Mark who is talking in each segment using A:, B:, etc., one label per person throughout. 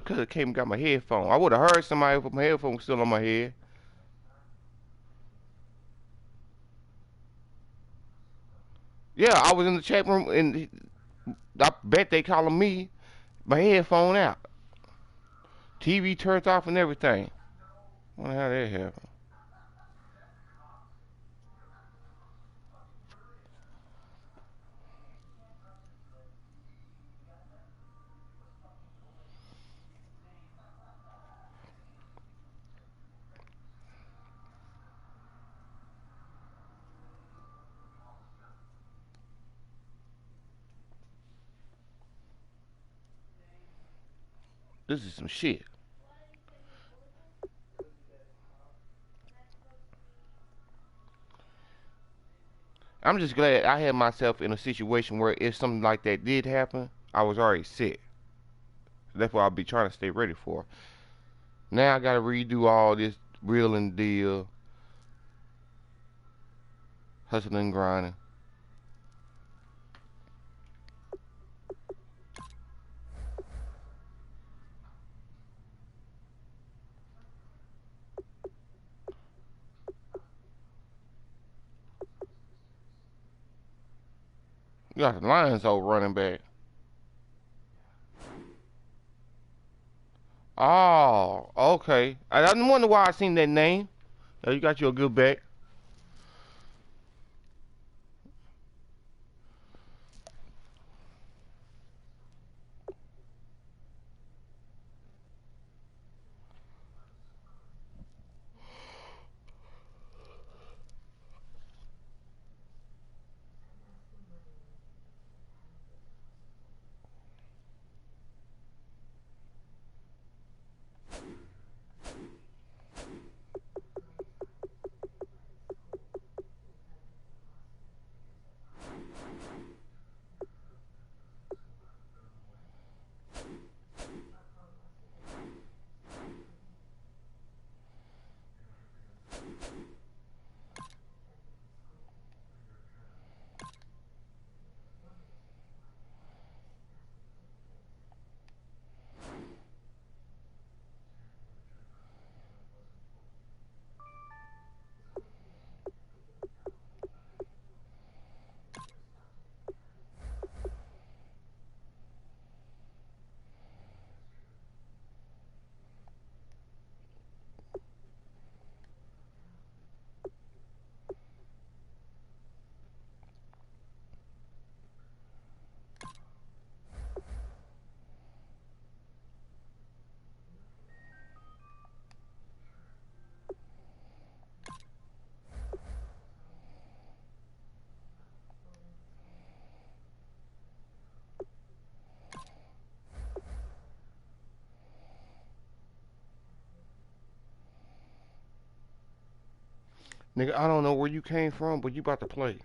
A: could have came and got my headphone. I would have heard somebody if my headphone was still on my head. Yeah, I was in the chat room and I bet they calling me my headphone out. TV turned off and everything. I wonder how that happened. This is some shit. I'm just glad I had myself in a situation where if something like that did happen, I was already set. That's what I'll be trying to stay ready for. Now I gotta redo all this real and deal, hustling and grinding. You got the Lions old running back. Oh, okay. I didn't wonder why I seen that name. You got you a good back. Nigga, I don't know where you came from, but you about to play.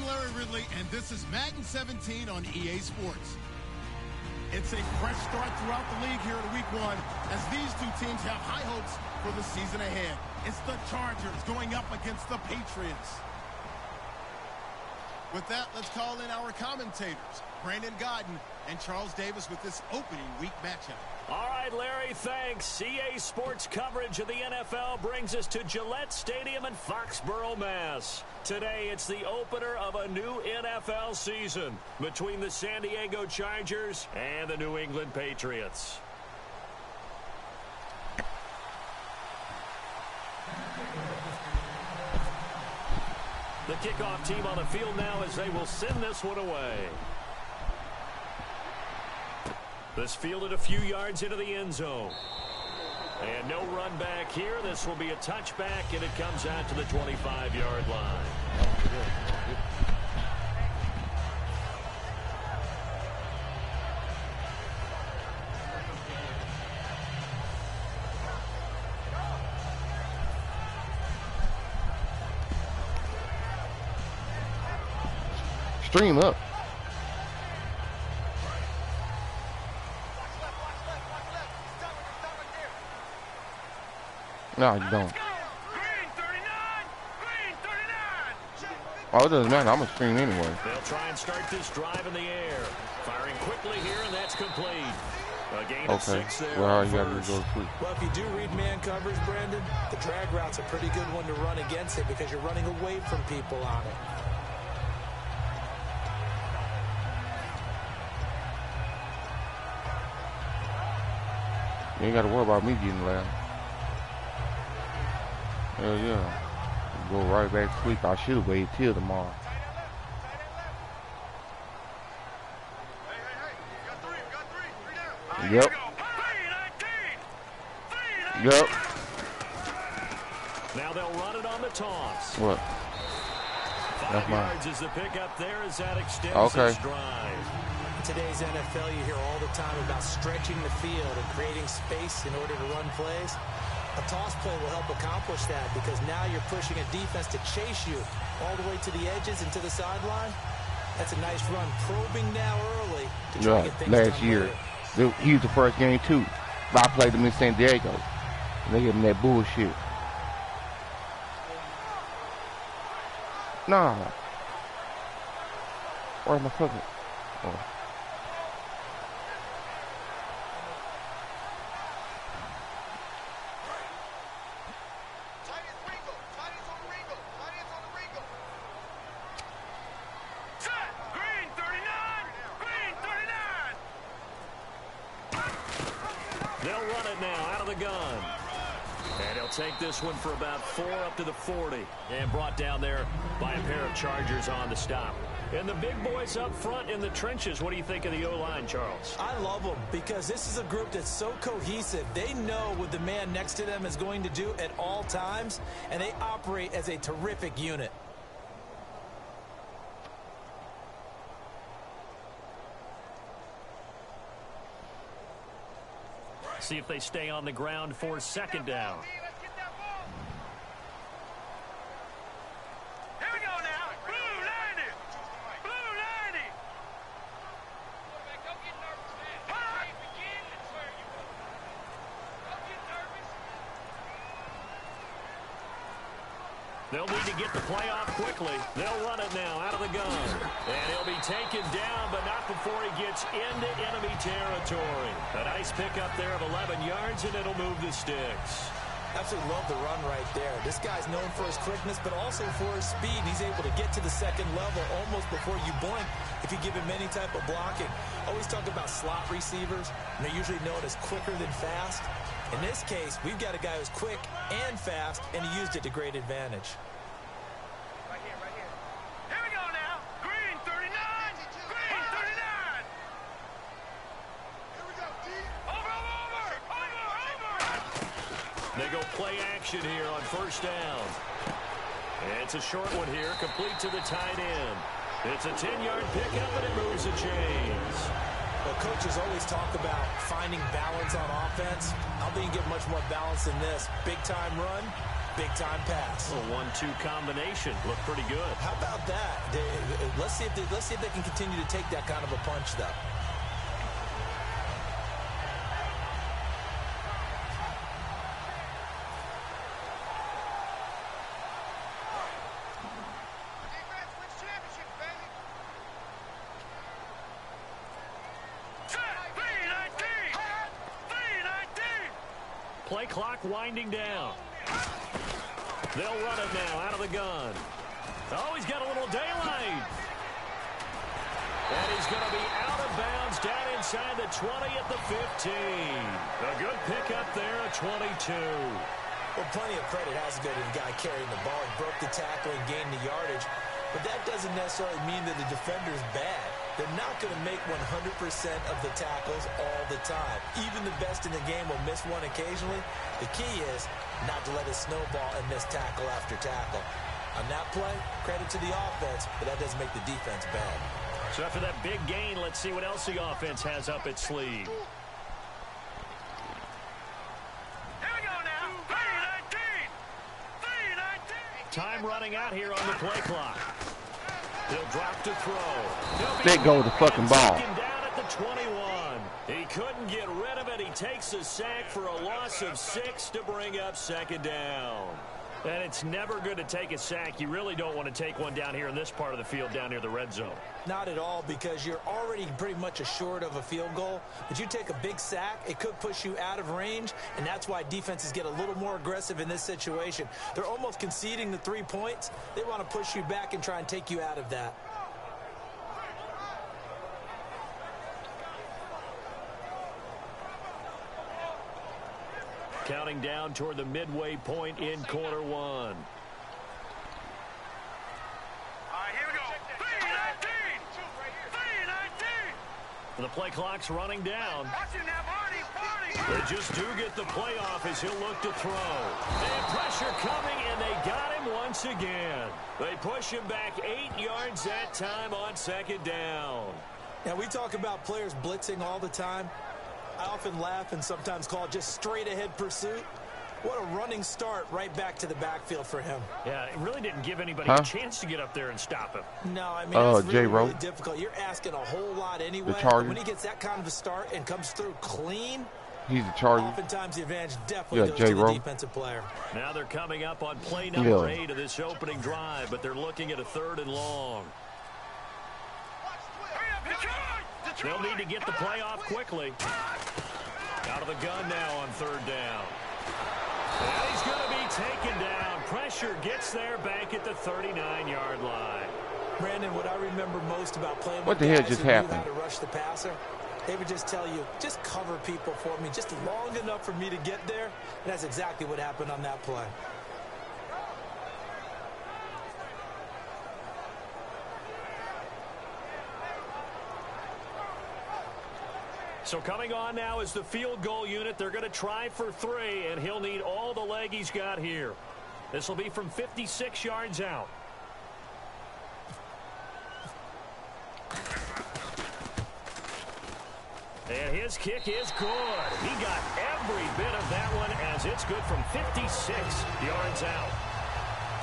B: I'm Larry Ridley, and this is Madden 17 on EA Sports. It's a fresh start throughout the league here in Week 1 as these two teams have high hopes for the season ahead. It's the Chargers going up against the Patriots. With that, let's call in our commentators, Brandon Godden and Charles Davis, with this opening week matchup.
C: All right, Larry, thanks. EA Sports coverage of the NFL brings us to Gillette Stadium in Foxborough, Mass. Today, it's the opener of a new NFL season between the San Diego Chargers and the New England Patriots. The kickoff team on the field now as they will send this one away. This fielded a few yards into the end zone. And no run back here. This will be a touchback, and it comes out to the 25-yard line.
A: Stream up. No, you don't. Oh, it doesn't matter. I'm going to stream anyway.
C: They'll try and start this drive in the air. Firing quickly here, and that's complete. A gain of 6 there.
A: Well, you got to go quick.
D: Well, if you do read man coverage, Brandon, the drag route's a pretty good one to run against it because you're running away from people on it.
A: You ain't got to worry about me getting loud. Hell yeah. Go right back to sleep. I should have waited till tomorrow. Yep. Yep.
C: Now they'll run it on the toss.
A: What?
C: 5 yards is the pickup there as that extends this drive.
D: In today's NFL, you hear all the time about stretching the field and creating space in order to run plays. A toss play will help accomplish that because now you're pushing a defense to chase you all the way to the edges and to the sideline. That's a nice run. Probing now early to try to get things
A: last year. He was the first game, too. I played them in San Diego. They gave him that bullshit. Nah. Where's my fucking... Oh.
C: Take this one for about 4 up to the 40 and brought down there by a pair of Chargers on the stop. And the big boys up front in the trenches, what do you think of the O-line, Charles?
D: I love them because this is a group that's so cohesive. They know what the man next to them is going to do at all times, and they operate as a terrific unit.
C: See if they stay on the ground for second down. They'll need to get the play off quickly. They'll run it now out of the gun. And he'll be taken down, but not before he gets into enemy territory. A nice pickup there of 11 yards, and it'll move the sticks.
D: Absolutely love the run right there. This guy's known for his quickness, but also for his speed. He's able to get to the second level almost before you blink if you give him any type of blocking. Always talk about slot receivers, and they're usually known as quicker than fast. In this case, we've got a guy who's quick and fast, and he used it to great advantage.
E: Right here. Here we go now. Green 39. Green 39. Here we go, D. Over.
C: They go play action here on first down. It's a short one here, complete to the tight end. It's a 10-yard pickup, and it moves the chains.
D: Well, coaches always talk about finding balance on offense. I don't think you get much more balance than this. Big-time run, Big-time pass.
C: A 1-2 combination. Looked pretty good.
D: How about that? Let's see if they can continue to take that kind of a punch, though.
C: Play clock winding down. They'll run it now out of the gun. Oh, he's got a little daylight. And he's going to be out of bounds down inside the 20 at the 15. A good pickup there at 22.
D: Well, plenty of credit has to go to the guy carrying the ball. He broke the tackle and gained the yardage. But that doesn't necessarily mean that the defender's bad. They're not going to make 100% of the tackles all the time. Even the best in the game will miss one occasionally. The key is not to let it snowball and miss tackle after tackle. On that play, credit to the offense, but that doesn't make the defense bad.
C: So after that big gain, let's see what else the offense has up its sleeve. Time running out here on the play clock. He'll drop to throw.
A: Let go of the fucking ball.
C: Down at the 21. He couldn't get rid of it. He takes a sack for a loss of 6 to bring up second down. And it's never good to take a sack. You really don't want to take one down here in this part of the field, down near the red zone.
D: Not at all, because you're already pretty much assured of a field goal. But you take a big sack, it could push you out of range, and that's why defenses get a little more aggressive in this situation. They're almost conceding the 3 points. They want to push you back and try and take you out of that.
C: Counting down toward the midway point in quarter one. The play clock's running down. They just do get the playoff as he'll look to throw. And pressure coming, and they got him once again. They push him back 8 yards that time on second down.
D: Now, we talk about players blitzing all the time. I often laugh and sometimes call it just straight-ahead pursuit. What a running start right back to the backfield for him.
C: Yeah, it really didn't give anybody a chance to get up there and stop him.
D: No, I mean, it's really difficult. You're asking a whole lot anyway. But when he gets that kind of a start and comes through clean,
A: he's the Charger.
D: Oftentimes the advantage definitely goes to the defensive player.
C: Now they're coming up on play number 8 of this opening drive, but they're looking at a 3rd and long. They'll need to get the play off quickly. Out of the gun now on 3rd down. And he's going to be taken down. Pressure gets there back at the 39-yard line.
D: Brandon, what I remember most about playing
A: what
D: with
A: the hell
D: guys
A: just
D: who knew
A: happened?
D: how to rush the passer, they would just tell you, just cover people for me, just long enough for me to get there. And that's exactly what happened on that play.
C: So coming on now is the field goal unit. They're going to try for 3, and he'll need all the leg he's got here. This will be from 56 yards out. And his kick is good. He got every bit of that one as it's good from 56 yards out.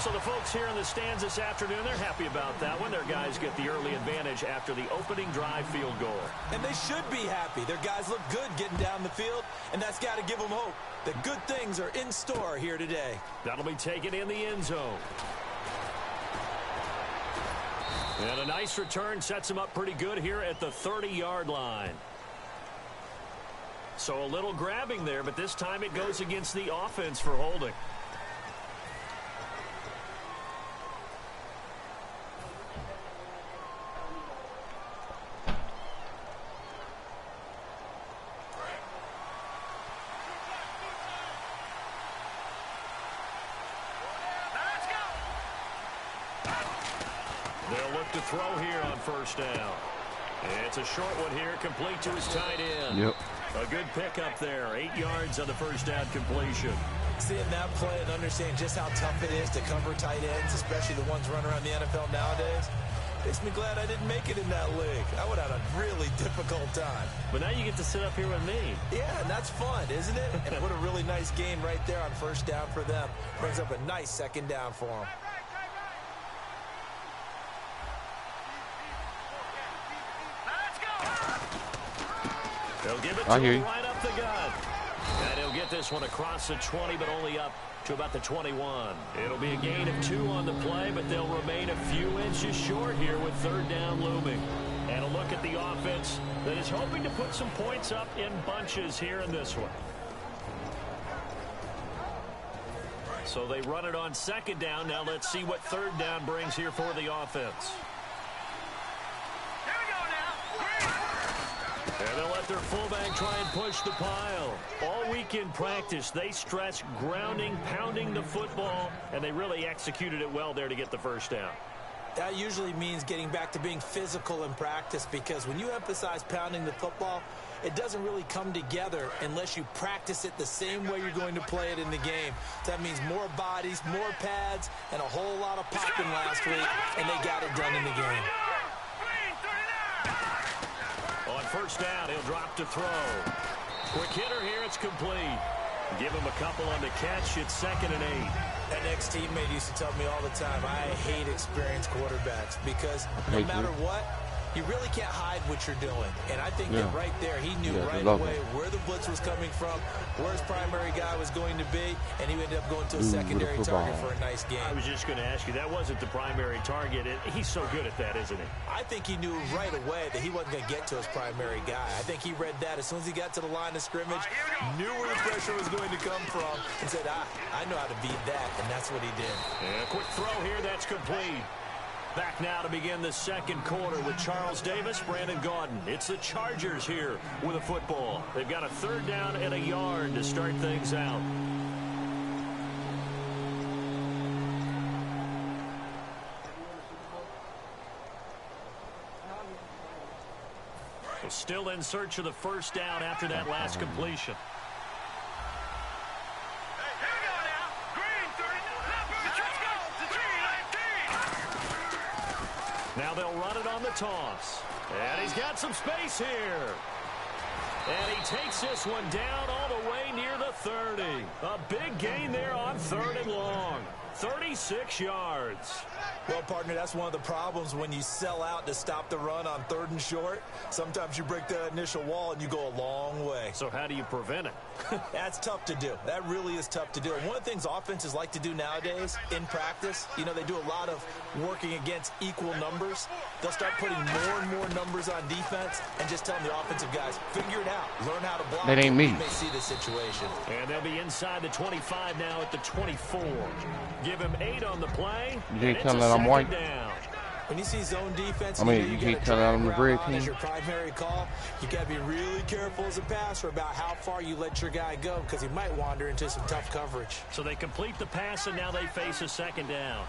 C: So the folks here in the stands this afternoon, they're happy about that one. Their guys get the early advantage after the opening drive field goal.
D: And they should be happy. Their guys look good getting down the field, and that's got to give them hope that good things are in store here today.
C: That'll be taken in the end zone. And a nice return sets him up pretty good here at the 30-yard line. So a little grabbing there, but this time it goes against the offense for holding. They'll look to throw here on 1st down. It's a short one here, complete to his tight end.
A: Yep.
C: A good pickup there, 8 yards on the 1st down completion.
D: Seeing that play and understanding just how tough it is to cover tight ends, especially the ones running around the NFL nowadays, Makes me glad I didn't make it in that league. I would have had a really difficult time.
C: But now you get to sit up here with me.
D: Yeah, and that's fun, isn't it? And what a really nice game right there on first down for them. Brings up a nice second down for them.
C: They'll give it to him right up the gut. And he'll get this one across the 20, but only up to about the 21. It'll be a gain of 2 on the play, but they'll remain a few inches short here with third down looming. And a look at the offense that is hoping to put some points up in bunches here in this one. So they run it on second down. Now let's see what third down brings here for the offense. And they'll let their fullback try and push the pile. All week in practice, they stress grounding, pounding the football, and they really executed it well there to get the first down.
D: That usually means getting back to being physical in practice, because when you emphasize pounding the football, it doesn't really come together unless you practice it the same way you're going to play it in the game. That means more bodies, more pads, and a whole lot of popping last week, and they got it done in the game.
C: On first down, he'll drop to throw. Quick hitter here, it's complete. Give him a couple on the catch. It's 2nd and 8.
D: An ex-teammate used to tell me all the time, I hate experienced quarterbacks, because no matter what, you really can't hide what you're doing. And I think that right there, he knew right away where the blitz was coming from, where his primary guy was going to be, and he ended up going to a secondary target for a nice game.
C: I was just going to ask you, that wasn't the primary target. He's so good at that, isn't he?
D: I think he knew right away that he wasn't going to get to his primary guy. I think he read that as soon as he got to the line of scrimmage, knew where the pressure was going to come from, and said, I know how to beat that, and that's what he did.
C: Yeah, quick throw here, that's complete. Back now to begin the second quarter with Charles Davis, Brandon Gaudin. It's the Chargers here with a football. They've got a third down and a yard to start things out. Still in search of the first down after that last completion. Now they'll run it on the toss. And he's got some space here. And he takes this one down all the way near the 30. A big gain there on 3rd and long. 36 yards.
D: Well, partner, that's one of the problems when you sell out to stop the run on 3rd and short. Sometimes you break that initial wall and you go a long way.
C: So how do you prevent it?
D: That's tough to do. That really is tough to do. And one of the things offenses like to do nowadays in practice, you know, they do a lot of working against equal numbers. They'll start putting more and more numbers on defense and just telling the offensive guys, figure it out. Learn how to block.
A: That ain't me.
D: You may see the situation.
C: And they'll be inside the 25 now at the 24. Give him 8 on the play.
A: You can't tell that I'm white.
C: Down.
D: When you see zone defense,
A: you can't tell that I'm the red team.
D: As your primary call, you got to be really careful as a passer about how far you let your guy go, because he might wander into some tough coverage.
C: So they complete the pass, and now they face a second down.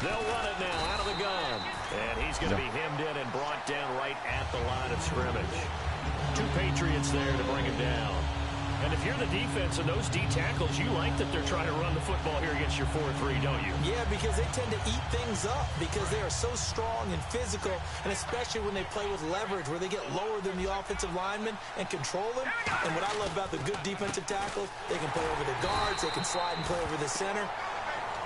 C: They'll run it now out of the gun. And he's going to be hemmed in and brought down right at the line of scrimmage. 2 Patriots there to bring him down. And if you're the defense and those D tackles, you like that they're trying to run the football here against your 4-3, don't you?
D: Yeah, because they tend to eat things up because they are so strong and physical, and especially when they play with leverage where they get lower than the offensive linemen and control them. And what I love about the good defensive tackles, they can play over the guards, they can slide and play over the center.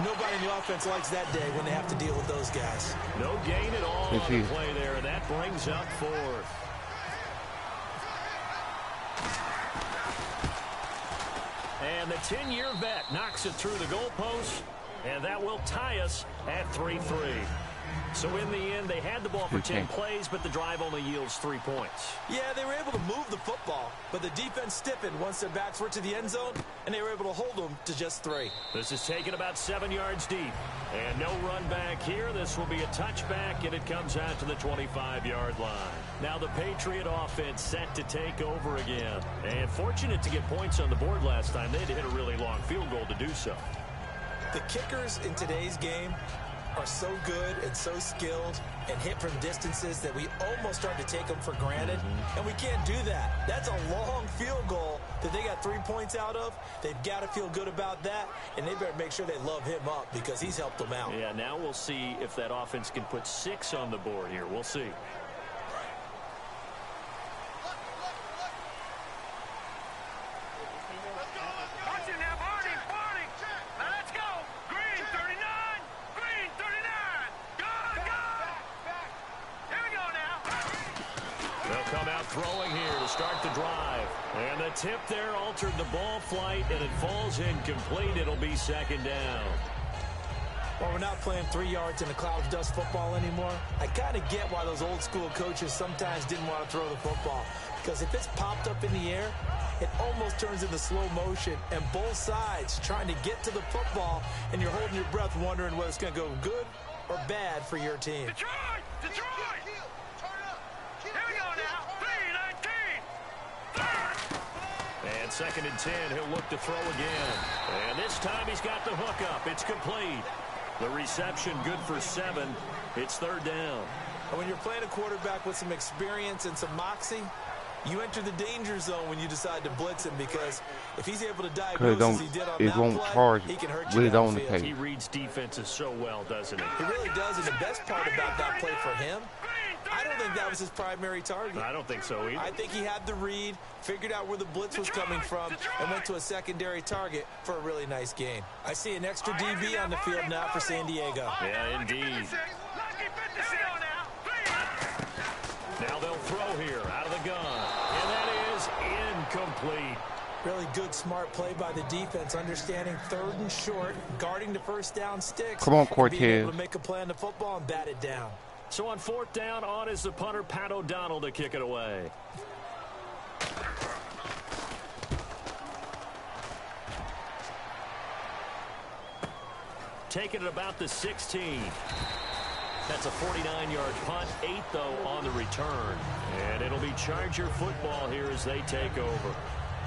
D: Nobody in the offense likes that day when they have to deal with those guys.
C: No gain at all on the play there, and that brings up 4th. And the 10-year vet knocks it through the goalpost, and that will tie us at 3-3. So in the end, they had the ball for 10 plays, but the drive only yields 3 points.
D: Yeah, they were able to move the football, but the defense stiffened once their backs were to the end zone, and they were able to hold them to just 3.
C: This is taken about 7 yards deep. And no run back here. This will be a touchback, and it comes out to the 25-yard line. Now the Patriot offense set to take over again. And fortunate to get points on the board last time. They had to hit a really long field goal to do so.
D: The kickers in today's game are so good and so skilled and hit from distances that we almost start to take them for granted. And we can't do that. That's a long field goal that they got 3 points out of, they've got to feel good about that, and they better make sure they love him up because he's helped them out.
C: Yeah, now we'll see if that offense can put 6 on the board here. We'll see. Throwing here to start the drive. And the tip there altered the ball flight, and it falls incomplete. It'll be second down.
D: Well, we're not playing 3 yards in a cloud of dust football anymore. I kind of get why those old school coaches sometimes didn't want to throw the football. Because if it's popped up in the air, it almost turns into slow motion. And both sides trying to get to the football, and you're holding your breath wondering whether it's going to go good or bad for your team.
E: Detroit! Detroit! Here we go now. 3-19.
C: And second and 10, he'll look to throw again. And this time he's got the hook up. It's complete. The reception good for 7. It's third down.
D: And when you're playing a quarterback with some experience and some moxie, you enter the danger zone when you decide to blitz him, because if he's able to diagnose as he did on that play, he can hurt you downfield.
C: He reads defenses so well, doesn't he?
D: He really does, and the best part about that play for him, I don't think that was his primary target.
C: I don't think so either.
D: I think he had the read, figured out where the blitz was coming from, and went to a secondary target for a really nice gain. I see an extra DB on the field now for San Diego.
C: Yeah, indeed. Now they'll throw here out of the gun. And that is incomplete.
D: Really good, smart play by the defense, understanding third and short, guarding the first down sticks.
A: Come on, Cortez.
D: Being able to make a play on the football and bat it down.
C: So on fourth down, on is the punter, Pat O'Donnell, to kick it away. Taking it about the 16. That's a 49-yard punt, 8, though, on the return. And it'll be Charger football here as they take over.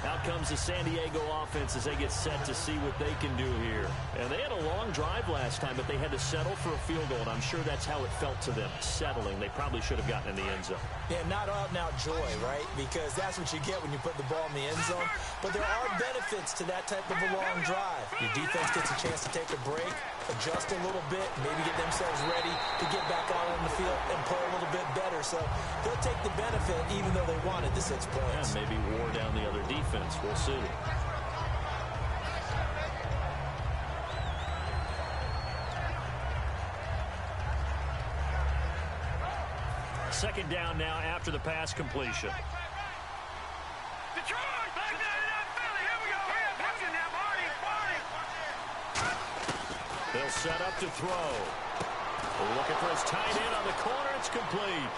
C: Out comes the San Diego offense as they get set to see what they can do here. And they had a long drive last time, but they had to settle for a field goal, and I'm sure that's how it felt to them, settling. They probably should have gotten in the end zone.
D: Yeah, not out-and-out joy, right? Because that's what you get when you put the ball in the end zone. But there are benefits to that type of a long drive. Your defense gets a chance to take a break, adjust a little bit, maybe get themselves ready to get back out on the field and play a little bit better. So they'll take the benefit even though they wanted the 6 points.
C: Yeah, maybe wore down the other defense. We'll see. Second down now after the pass completion.
E: Detroit! Back down to that Philly. Here we go. Watching now, Marty.
C: They'll set up to throw. Looking for his tight end on the corner. It's complete.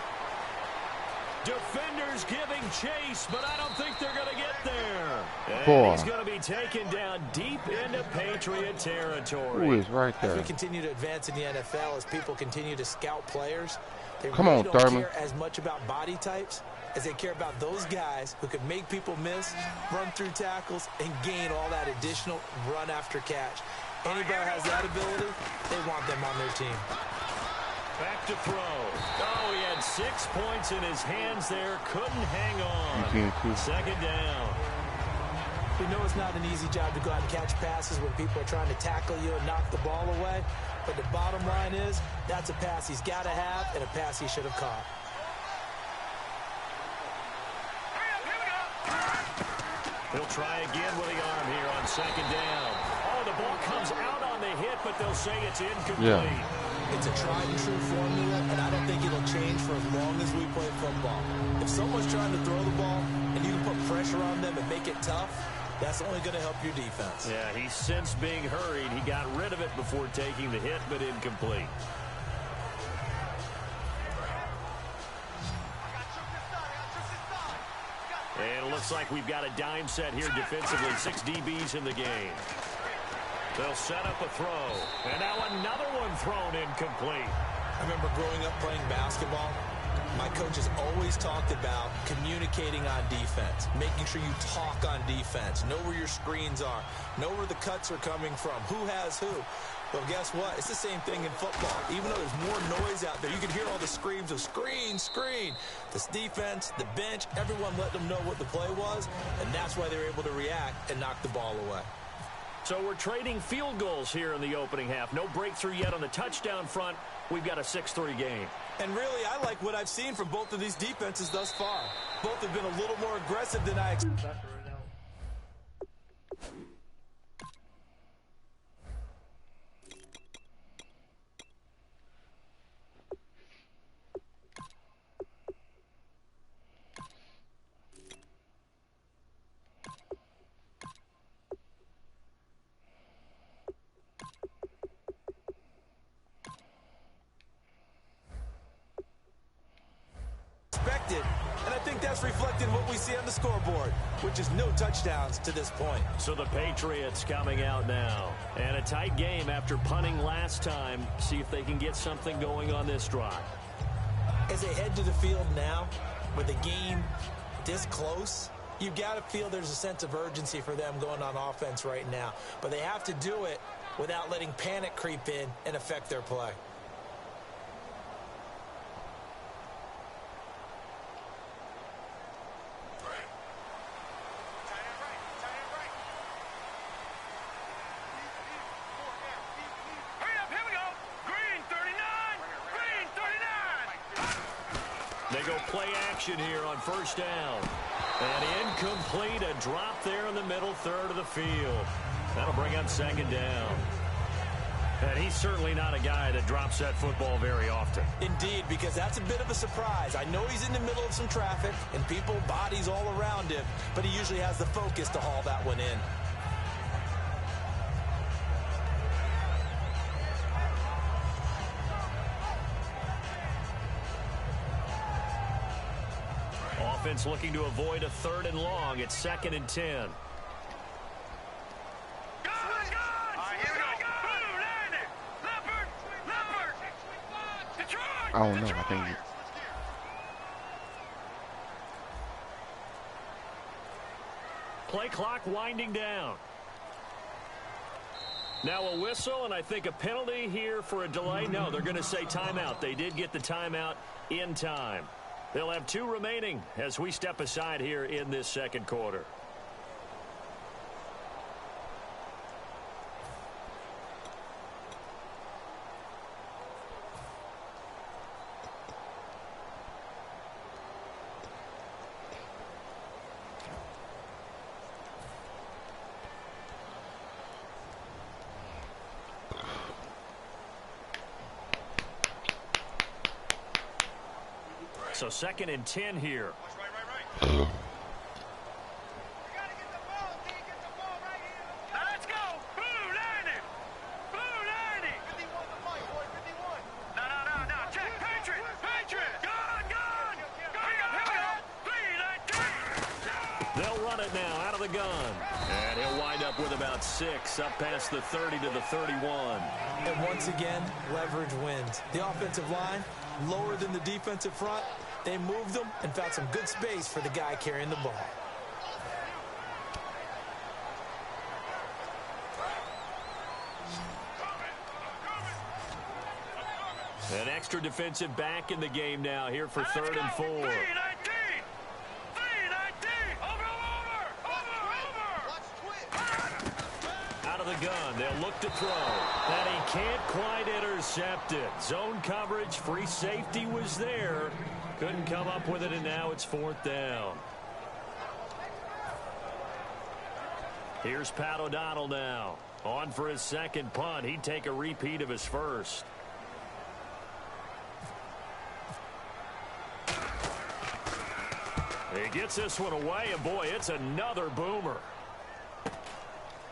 C: Defenders giving chase, but I don't think they're going to get there. And he's going to be taken down deep into Patriot territory.
A: Who is right there?
D: As we continue to advance in the NFL, as people continue to scout players, they
A: Come
D: really
A: on,
D: don't
A: Thurman.
D: care as much about body types as they care about those guys who can make people miss, run through tackles, and gain all that additional run after catch. Anybody has that ability, they want them on their team.
C: Back to throw. Oh, he had 6 points in his hands there. Couldn't hang on. Second down.
D: We know it's not an easy job to go out and catch passes when people are trying to tackle you and knock the ball away. But the bottom line is, that's a pass he's got to have and a pass he should have caught.
C: He'll try again with the arm here on second down. Oh, the ball comes out on the hit, but they'll say it's incomplete.
A: Yeah.
D: It's a tried-and-true formula, and I don't think it'll change for as long as we play football. If someone's trying to throw the ball and you can put pressure on them and make it tough, that's only going to help your defense.
C: Yeah, he's since being hurried. He got rid of it before taking the hit, but incomplete. And it looks like we've got a dime set here defensively. 6 DBs in the game. They'll set up a throw. And now another one thrown incomplete.
D: I remember growing up playing basketball, My coach has always talked about communicating on defense, making sure you talk on defense, know where your screens are, know where the cuts are coming from, who has who. Well, guess what? It's the same thing in football. Even though there's more noise out there, you can hear all the screams of screen, screen. This defense, the bench, everyone let them know what the play was, and that's why they're able to react and knock the ball away.
C: So we're trading field goals here in the opening half. No breakthrough yet on the touchdown front. We've got a 6-3 game.
D: And really, I like what I've seen from both of these defenses thus far. Both have been a little more aggressive than I expected. And I think that's reflected in what we see on the scoreboard, which is no touchdowns to this point.
C: So the Patriots coming out now. And a tight game after punting last time. See if they can get something going on this drive.
D: As they head to the field now, with the game this close, you've got to feel there's a sense of urgency for them going on offense right now. But they have to do it without letting panic creep in and affect their play.
C: They go play action here on first down. And incomplete, a drop there in the middle third of the field. That'll bring up second down. And he's certainly not a guy that drops that football very often.
D: Indeed, because that's a bit of a surprise. I know he's in the middle of some traffic and people, bodies all around him, but he usually has the focus to haul that one in.
C: Offense looking to avoid a 3rd and long. It's 2nd and 10.
A: I don't know. I think
C: Play clock winding down. Now a whistle, and I think a penalty here for a delay. No, they're going to say timeout. They did get the timeout in time. They'll have 2 remaining as we step aside here in this second quarter. So 2nd and 10 here.
E: Let's go. Blue 90. Blue 90. 51 to fight, boy. 51. No. Check. Patriot. Gun.
C: They'll run it now out of the gun. And he'll wind up with about 6 up past the 30 to the 31.
D: And once again, leverage wins. The offensive line, lower than the defensive front. They moved them and found some good space for the guy carrying the ball.
C: An extra defensive back in the game now here for 3rd and 4.
E: 319.
C: Out of the gun, they'll look to throw. And he can't quite intercept it. Zone coverage, free safety was there. Couldn't come up with it, and now it's 4th down. Here's Pat O'Donnell now. On for his second punt. He'd take a repeat of his first. He gets this one away, and boy, it's another boomer.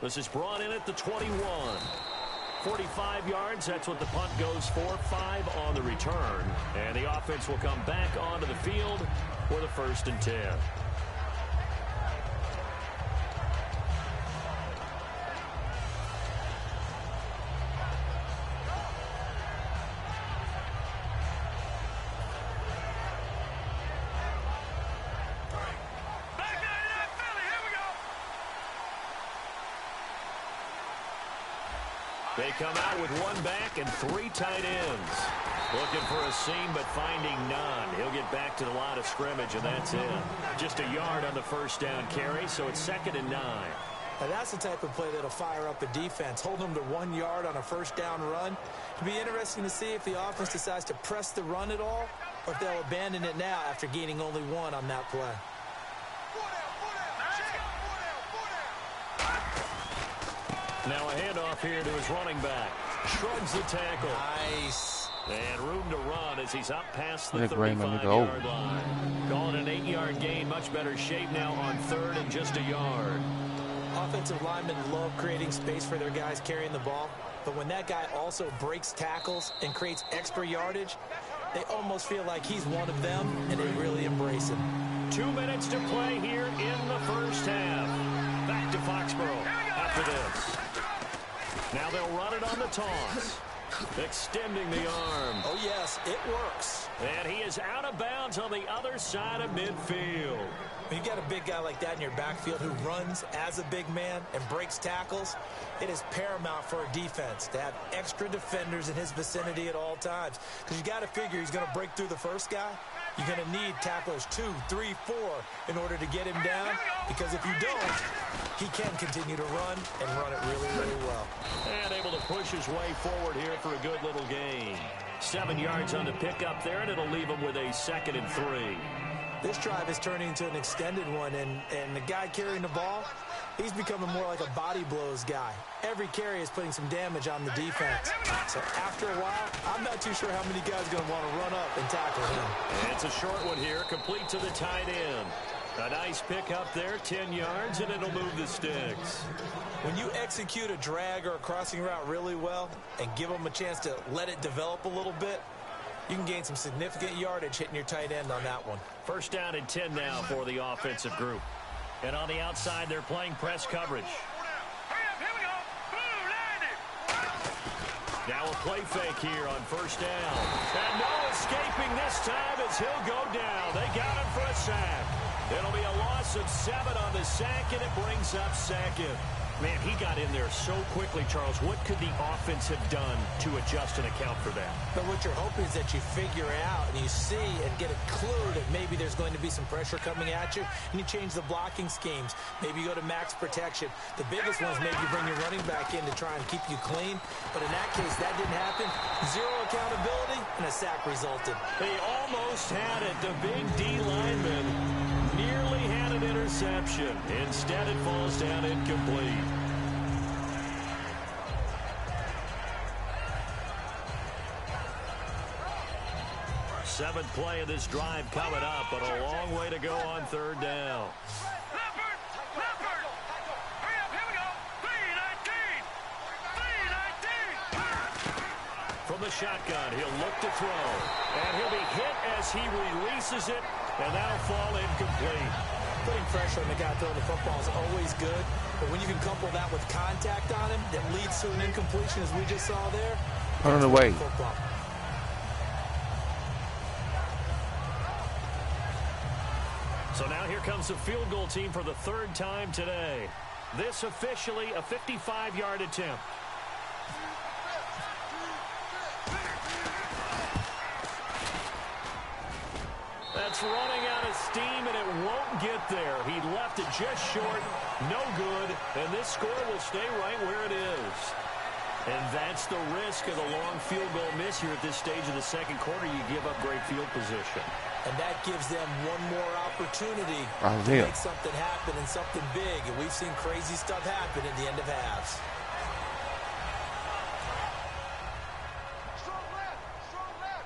C: This is brought in at the 21. 45 yards, that's what the punt goes for. 5 on the return. And the offense will come back onto the field for the 1st and 10. They come out with one back and 3 tight ends. Looking for a seam, but finding none. He'll get back to the line of scrimmage, and that's it. Just a yard on the first down carry, so it's 2nd and 9.
D: Now that's the type of play that'll fire up a defense. Hold them to 1 yard on a first down run. It'll be interesting to see if the offense decides to press the run at all, or if they'll abandon it now after gaining only 1 on that play.
C: Now a handoff here to his running back. Shrugs the tackle.
D: Nice.
C: And room to run as he's up past the
A: Nick Raymond,
C: 35-yard line. Calling an 8-yard gain. Much better shape now on 3rd and just a yard.
D: Offensive linemen love creating space for their guys carrying the ball. But when that guy also breaks tackles and creates extra yardage, they almost feel like he's one of them, and they really embrace him.
C: 2 minutes to play here in the first half. Back to Foxborough after this. Now they'll run it on the toss. Extending the arm.
D: Oh, yes, it works.
C: And he is out of bounds on the other side of midfield.
D: When you got a big guy like that in your backfield who runs as a big man and breaks tackles, it is paramount for a defense to have extra defenders in his vicinity at all times. Because you got to figure he's going to break through the first guy. You're going to need tacklers 2, 3, 4 in order to get him down. Because if you don't, he can continue to run and run it really, really well.
C: And able to push his way forward here for a good little gain. 7 yards on the pickup there, and it'll leave him with a 2nd and 3.
D: This drive is turning into an extended one, and the guy carrying the ball, he's becoming more like a body blows guy. Every carry is putting some damage on the defense. So after a while, I'm not too sure how many guys are going to want to run up and tackle him.
C: And it's a short one here, complete to the tight end. A nice pickup there, 10 yards, and it'll move the sticks.
D: When you execute a drag or a crossing route really well and give them a chance to let it develop a little bit, you can gain some significant yardage hitting your tight end on that one.
C: 1st down and 10 now for the offensive group. And on the outside, they're playing press coverage. Now a play fake here on 1st down. And no escaping this time as he'll go down. They got him for a sack. It'll be a loss of 7 on the sack, and it brings up 2nd. Man, he got in there so quickly, Charles. What could the offense have done to adjust and account for that?
D: But what you're hoping is that you figure out and you see and get a clue that maybe there's going to be some pressure coming at you, and you change the blocking schemes. Maybe you go to max protection. The biggest one is maybe you bring your running back in to try and keep you clean. But in that case, that didn't happen. 0 accountability, and a sack resulted.
C: They almost had it. The big D lineman nearly had an interception. Instead, it falls down incomplete. Seventh play of this drive coming up, but a long way to go on 3rd down.
E: Leopard! Leopard! Hurry up, here we go! 3-19! 3-19!
C: From the shotgun, he'll look to throw. And he'll be hit as he releases it, and that'll fall incomplete.
D: Putting pressure on the guy throwing the football is always good, but when you can couple that with contact on him that leads to an incompletion, as we just saw there,
A: Put it away.
D: football.
C: So now here comes the field goal team for the 3rd time today. This officially a 55-yard attempt. That's running out of steam, and it won't get there. He left it just short, no good, and this score will stay right where it is. And that's the risk of the long field goal miss here at this stage of the 2nd quarter. You give up great field position.
D: And that gives them one more opportunity to
A: Isaiah.
D: make something happen and something big. And we've seen crazy stuff happen at the end of halves.
E: Strong left! Strong left!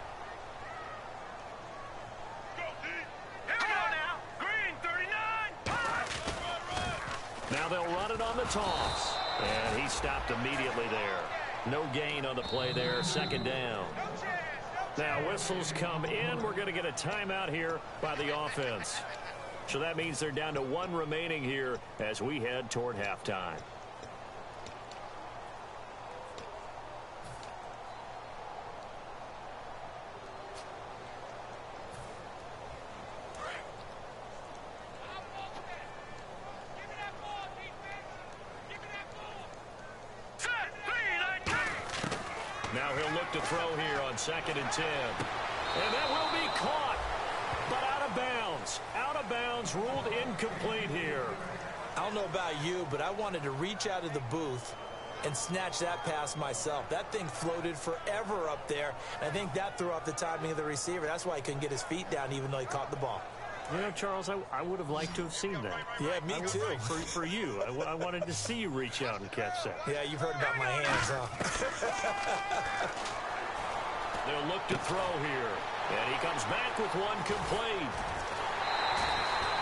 E: Go, D! Here we go now! Green, 39!
C: Now they'll run it on the toss. And he stopped immediately there. No gain on the play there, 2nd down. Now whistles come in. We're going to get a timeout here by the offense. So that means they're down to 1 remaining here as we head toward halftime.
E: Set! 3-19!
C: Now he'll look to throw here on 2nd and 10. And that will be caught, but out of bounds. Out of bounds, ruled incomplete here.
D: I don't know about you, but I wanted to reach out of the booth and snatch that pass myself. That thing floated forever up there. And I think that threw off the timing of the receiver. That's why he couldn't get his feet down even though he caught the ball.
C: You know, Charles, I would have liked to have seen that.
D: Yeah, me too.
C: For you, I wanted to see you reach out and catch that.
D: Yeah, you've heard about my hands, huh?
C: They'll look to throw here. And he comes back with one complete.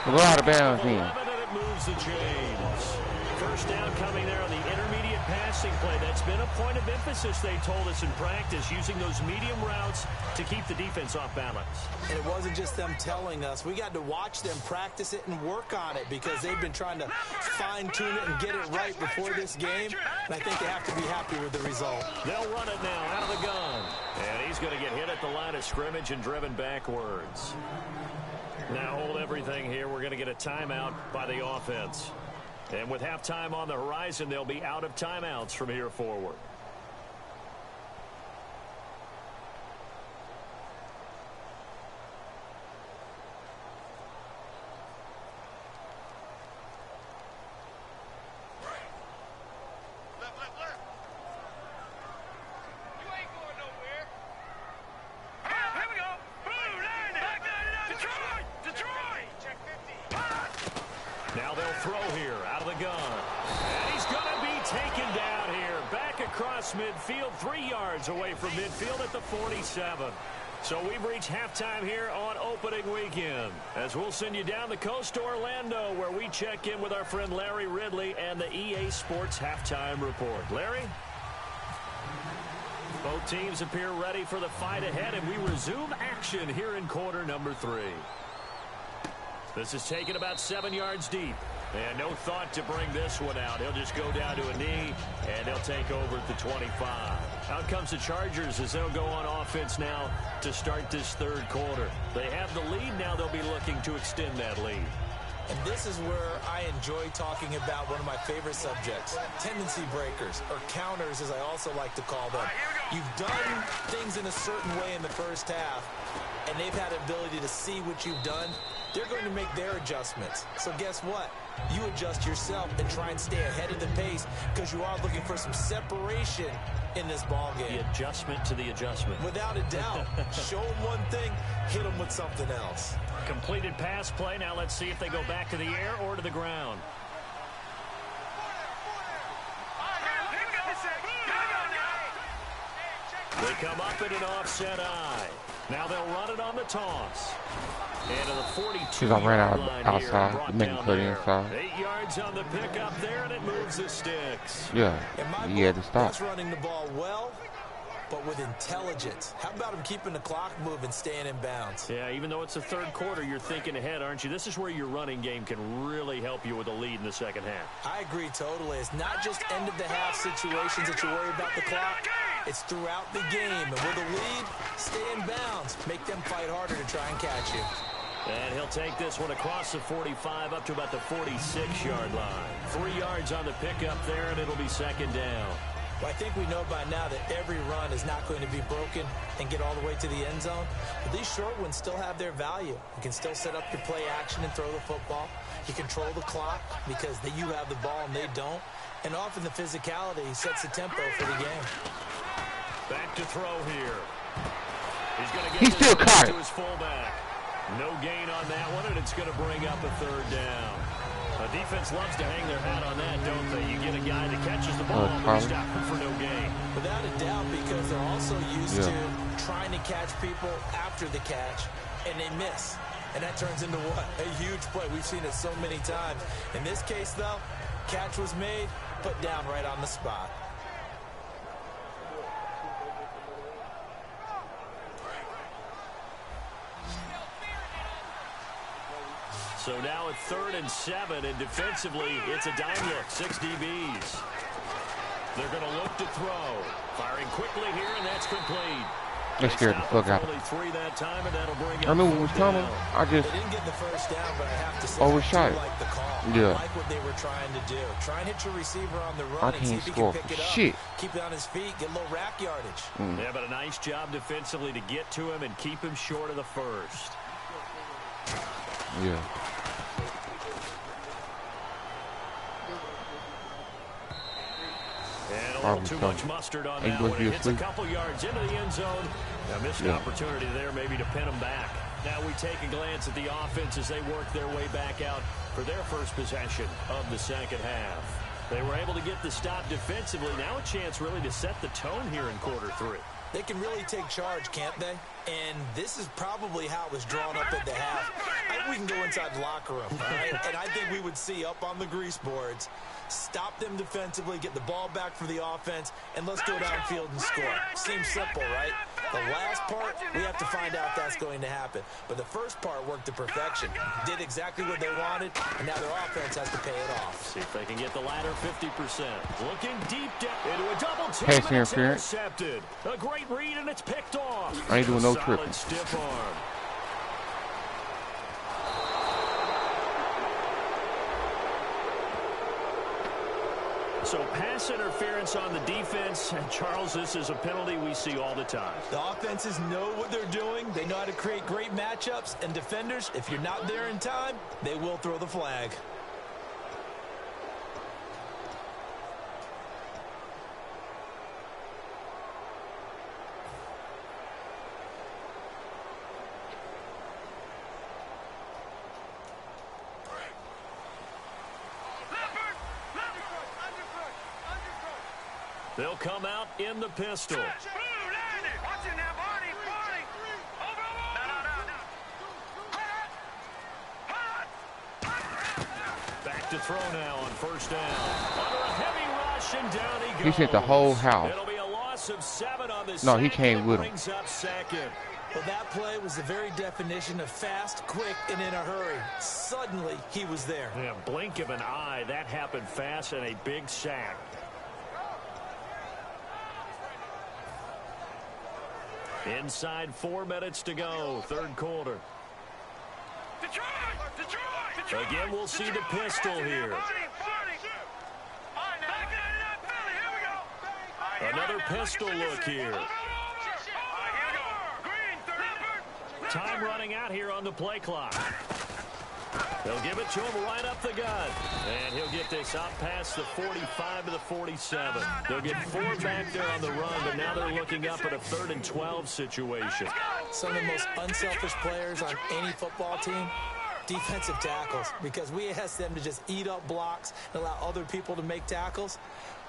A: A lot of bounds in.
C: 11, and it moves the chains. First down coming there on the intermediate passing play. That's been a point of emphasis, they told us in practice, using those medium routes to keep the defense off balance.
D: And it wasn't just them telling us. We got to watch them practice it and work on it because they've been trying to fine-tune it and get it right before this game. And I think they have to be happy with the result.
C: They'll run it now out of the gun. And he's going to get hit at the line of scrimmage and driven backwards. Now hold everything here. We're going to get a timeout by the offense. And with halftime on the horizon, they'll be out of timeouts from here forward. Now they'll throw here out of the gun. And he's going to be taken down here. Back across midfield, 3 yards away from midfield at the 47. So we've reached halftime here on opening weekend. As we'll send you down the coast to Orlando, where we check in with our friend Larry Ridley and the EA Sports Halftime Report. Larry? Both teams appear ready for the fight ahead, and we resume action here in quarter number 3. This is taken about 7 yards deep. And no thought to bring this one out. He'll just go down to a knee, and he'll take over at the 25. Out comes the Chargers as they'll go on offense now to start this third quarter. They have the lead. Now they'll be looking to extend that lead.
D: And this is where I enjoy talking about one of my favorite subjects, tendency breakers, or counters as I also like to call them. You've done things in a certain way in the first half, and they've had the ability to see what you've done. They're going to make their adjustments. So guess what? You adjust yourself and try and stay ahead of the pace because you are looking for some separation in this ball game.
C: The adjustment to the adjustment.
D: Without a doubt. Show them one thing, hit them with something else.
C: Completed pass play. Now let's see if they go back to the air or to the ground. They come up in an offset eye. Now they'll run it on the toss. And to the 42-yard line
A: outside.
C: here,
A: Make him put it inside.
C: 8 yards on the pickup there, and it moves the sticks.
A: Yeah, he had to stop.
D: That's running the ball well, but with intelligence. How about him keeping the clock moving, staying in bounds?
C: Yeah, even though it's the third quarter, you're thinking ahead, aren't you? This is where your running game can really help you with a lead in the second half.
D: I agree totally. It's not just end-of-the-half situations that you worry about the clock. It's throughout the game. And with a lead, stay in bounds. Make them fight harder to try and catch you.
C: And he'll take this one across the 45 up to about the 46-yard line. 3 yards on the pickup there, and it'll be second down.
D: Well, I think we know by now that every run is not going to be broken and get all the way to the end zone. But these short ones still have their value. You can still set up your play action and throw the football. You control the clock because you have the ball and they don't. And often the physicality sets the tempo for the game.
C: Back to throw here. He's going to get
A: He still caught
C: to
A: it.
C: his fullback. No gain on that one, and it's going to bring up a third down. A defense loves to hang their hat on that, don't they? You get a guy that catches the ball, but he's stopping for no gain.
D: Without a doubt, because they're also used to trying to catch people after the catch, and they miss. And that turns into what? A huge play. We've seen it so many times. In this case, though, catch was made, put down right on the spot.
C: So now at 3rd and 7, and defensively, it's a dime look, 6 DBs. They're going to look to throw. Firing quickly here, and that's complete.
A: That scared the fuck out of me. I knew what was coming. I just
D: They didn't get the first down, but I have to say,
A: overshot
D: I
A: it.
D: do like the call.
A: Yeah.
D: I like what they were trying to do. Try and hit your receiver on the run
A: I
D: and see
A: can't
D: if he
A: score
D: can pick
A: for
D: it up.
A: shit.
D: Keep it on his feet, get a little rack yardage.
C: Yeah, but a nice job defensively to get to him and keep him short of the first.
A: Yeah.
C: And a little too much mustard on that one. It hits a couple yards into the end zone. A missed opportunity there maybe to pin him back. Now we take a glance at the offense as they work their way back out for their first possession of the second half. They were able to get the stop defensively. Now a chance really to set the tone here in quarter three.
D: They can really take charge, can't they? And this is probably how it was drawn up at the half. I think we can go inside the locker room, all right? And I think we would see up on the grease boards, stop them defensively, get the ball back for the offense, and let's go downfield and score. Seems simple, right? The last part, we have to find out if that's going to happen. But the first part worked to perfection. Did exactly what they wanted, and now their offense has to pay it off.
C: See if they can get the latter 50%. Looking deep down into a double team.
A: Pass interference.
C: Intercepted. A great read, and it's picked off.
A: I ain't doing no
C: Solid
A: tripping.
C: Stiff arm. So pass interference on the defense. And Charles, this is a penalty we see all the time.
D: The offenses know what they're doing. They know how to create great matchups. And defenders, if you're not there in time, they will throw the flag.
C: They'll come out in the pistol. Back to throw now on first down. Under a heavy rush, and down he goes.
A: He sent the whole house.
C: It'll be a loss of 7 on this.
A: No, he came with him.
C: Brings up second.
D: Well, that play was the very definition of fast, quick, and in a hurry. Suddenly, he was there.
C: Yeah, blink of an eye. That happened fast, and a big sack. Inside 4 minutes to go, third quarter. Again, we'll see the pistol here. Another pistol look here. Time running out here on the play clock. They'll give it to him right up the gut. And he'll get this out past the 45 to the 47. They'll get 4 back there on the run, but now they're looking up at a 3rd and 12 situation.
D: Some of the most unselfish players on any football team, defensive tackles, because we ask them to just eat up blocks and allow other people to make tackles.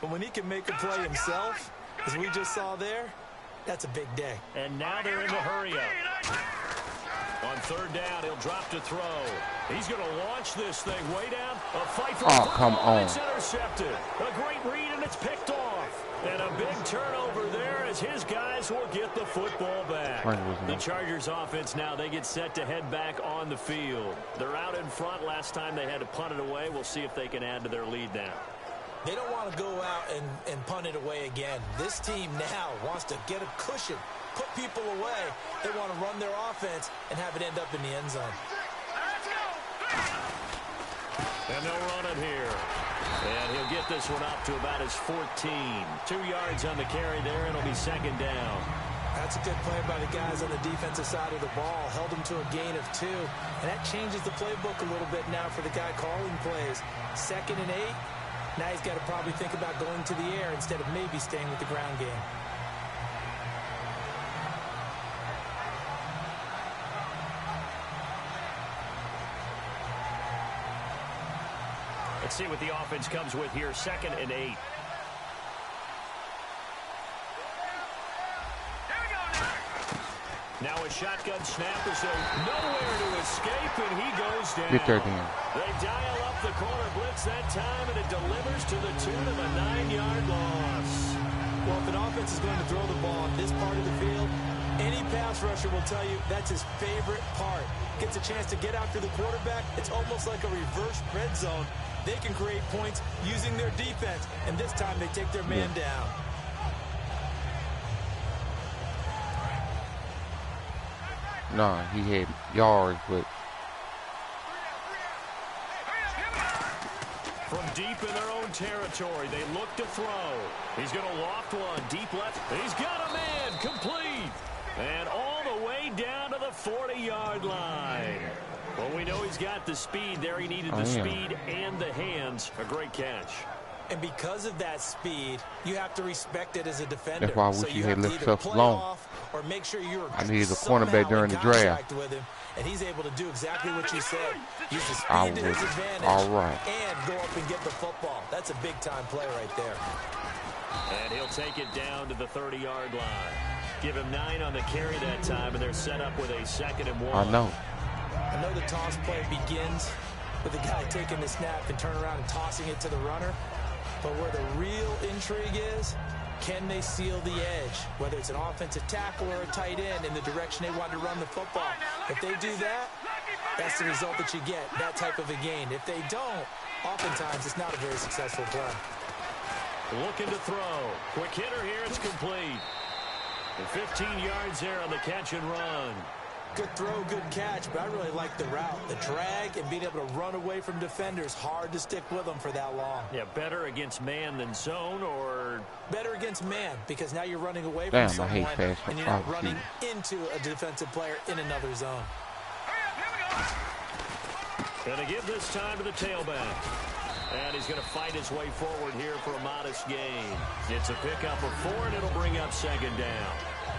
D: But when he can make a play himself, as we just saw there, that's a big day.
C: And now they're in the hurry up. On 3rd down, he'll drop to throw. He's going to launch this thing way down. A fight for
A: come on.
C: It's intercepted. A great read, and it's picked off. And a big turnover there as his guys will get the football back. The Chargers offense now, they get set to head back on the field. They're out in front. Last time they had to punt it away. We'll see if they can add to their lead now.
D: They don't want to go out and punt it away again. This team now wants to get a cushion, put people away. They want to run their offense and have it end up in the end zone.
C: And they'll run it here. And he'll get this one up to about his 14. 2 yards on the carry there, and it'll be 2nd down.
D: That's a good play by the guys on the defensive side of the ball. Held them to a gain of 2. And that changes the playbook a little bit now for the guy calling plays. 2nd and 8. Now he's got to probably think about going to the air instead of maybe staying with the ground game.
C: Let's see what the offense comes with here. 2nd and 8. Now a shotgun snap is nowhere to escape, and he goes down.
A: Get there, Dan.
C: They dial up the corner blitz that time, and it delivers to the tune of a 9-yard loss.
D: Well, if an offense is going to throw the ball on this part of the field, any pass rusher will tell you that's his favorite part. Gets a chance to get after the quarterback. It's almost like a reverse red zone. They can create points using their defense, and this time they take their man down.
A: Nah, he had yards, but
C: From deep in their own territory, they look to throw. He's going to loft one, deep left. He's got a man, complete. And all the way down to the 40-yard line. Well, we know he's got the speed there. He needed the speed and the hands. A great catch.
D: And because of that speed, you have to respect it as a defender.
A: that's why I wish
D: so
A: he
D: you
A: had
D: have to
A: left
D: either
A: stuff
D: play
A: alone.
D: off or make sure you're
A: I needed a
D: somehow
A: cornerback during
D: in
A: the draft.
D: contact with him, and he's able to do exactly what you said. Use the
A: I
D: speed to his
A: would.
D: advantage
A: All right.
D: and go up and get the football. That's a big-time play right there.
C: And he'll take it down to the 30-yard line. Give him 9 on the carry that time, and they're set up with a 2nd and 1.
A: I know.
D: I know the toss play begins with the guy taking the snap and turn around and tossing it to the runner. But where the real intrigue is, can they seal the edge? Whether it's an offensive tackle or a tight end in the direction they want to run the football. If they do that, that's the result that you get, that type of a gain. If they don't, oftentimes it's not a very successful play.
C: Looking to throw. Quick hitter here, it's complete. And 15 yards there on the catch and run.
D: Good throw, good catch, but I really like the route. The drag and being able to run away from defenders. Hard to stick with them for that long.
C: Yeah, better against man than zone, or
D: better against man, because now you're running away from
A: Damn, I
D: someone
A: hate fast
D: and you're not
A: football,
D: running into a defensive player in another zone.
C: Gonna give this time to the tailback. And he's going to fight his way forward here for a modest gain. It's a pickup of 4, and it'll bring up 2nd down.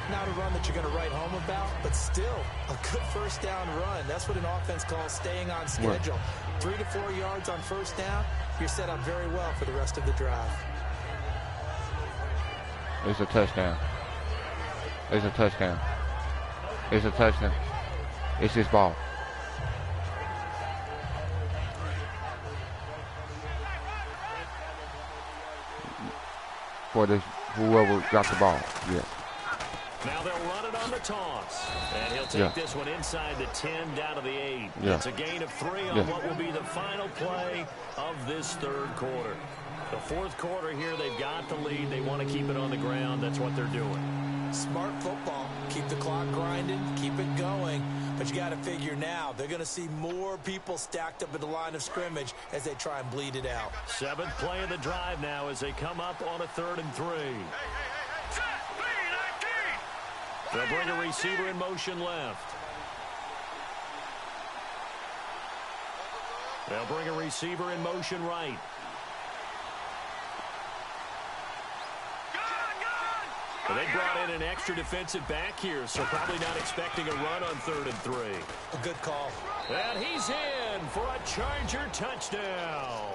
D: Not a run that you're going to write home about, but still a good first down run. That's what an offense calls staying on schedule. 3 to 4 yards on first down, you're set up very well for the rest of the drive.
A: It's a touchdown. It's a touchdown. It's a touchdown. It's his ball. For this, whoever got the ball, yeah.
C: Now they'll run it on the toss. And he'll take this one inside the 10 down to the 8.
A: Yeah.
C: It's a gain of 3 on what will be the final play of this 3rd quarter. The 4th quarter here, they've got the lead. They want to keep it on the ground. That's what they're doing.
D: Smart football. Keep the clock grinding. Keep it going. But you got to figure now, they're going to see more people stacked up at the line of scrimmage as they try and bleed it out.
C: 7th play of the drive now as they come up on a 3rd and 3. They'll bring a receiver in motion left. They'll bring a receiver in motion right. Well, they brought in an extra defensive back here, so probably not expecting a run on 3rd and 3.
D: A good call.
C: And he's in for a Charger touchdown.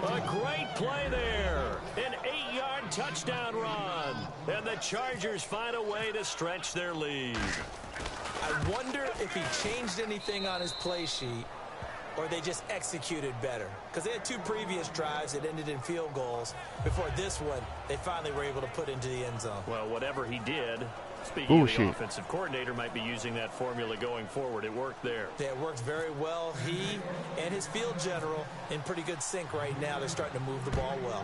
C: A great play there. An 8-yard touchdown run. And the Chargers find a way to stretch their lead.
D: I wonder if he changed anything on his play sheet or they just executed better. Because they had 2 previous drives that ended in field goals. Before this one, they finally were able to put into the end zone.
C: Well, whatever he did, speaking of the offensive coordinator, might be using that formula going forward. It worked there.
D: Yeah, it worked very well. He and his field general in pretty good sync right now. They're starting to move the ball well.